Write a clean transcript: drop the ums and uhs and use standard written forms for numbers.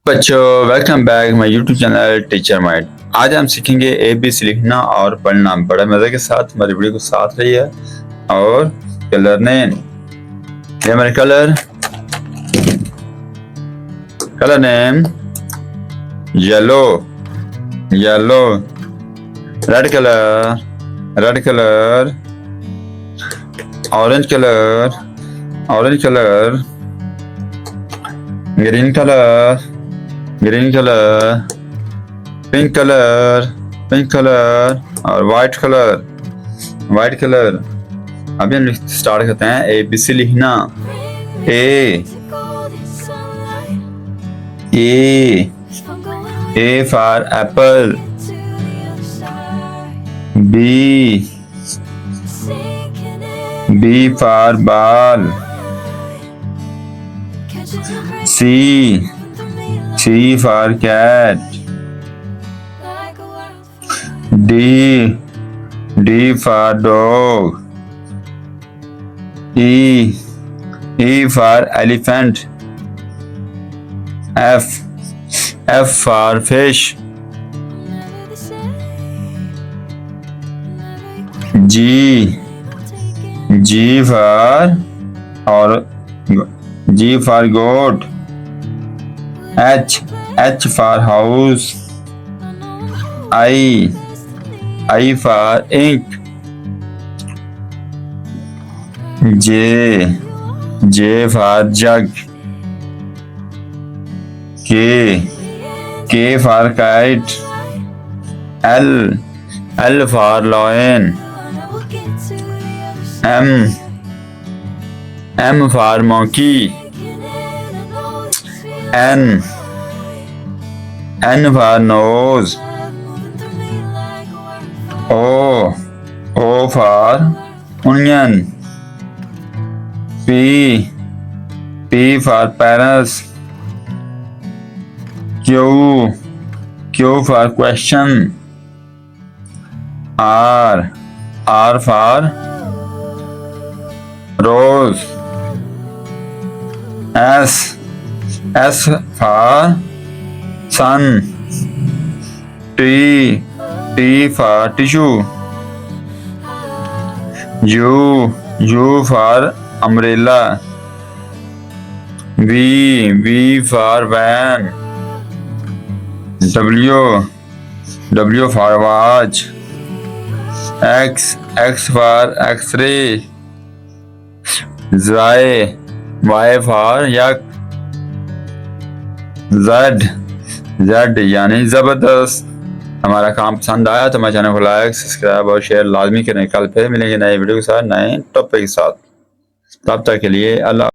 बच्चों, welcome back my YouTube channel teacher mind. आज हम सीखेंगे ABC लिखना और पढ़ना बड़े मजे के साथ। हमारी वीडियो को साथ रही है। और कलर नेम, ये हमारे colour name yellow, yellow. Red colour, orange colour, green colour, pink colour और वाइट कलर। अभी हम स्टार्ट करते हैं ABC लिखना। A for apple, B for ball, C for cat, D for dog, E for elephant, F for fish, G for goat, H for house, I for ink, J for jug, K for kite, L for lion, M for monkey, N for nose, O for onion, P for parrots, Q for question, R for rose, S for sun, T for tissue, U for umbrella, V for van, W for watch, X for X-ray, Y for yak, Z यानी जबरदस्त। हमारा काम पसंद आया तो हमारे channel को like, subscribe और शेयर लाजमी करें। कल फिर मिलेंगे नए वीडियो के साथ, नए टॉपिक के साथ। तब तक के लिए अल्लाह।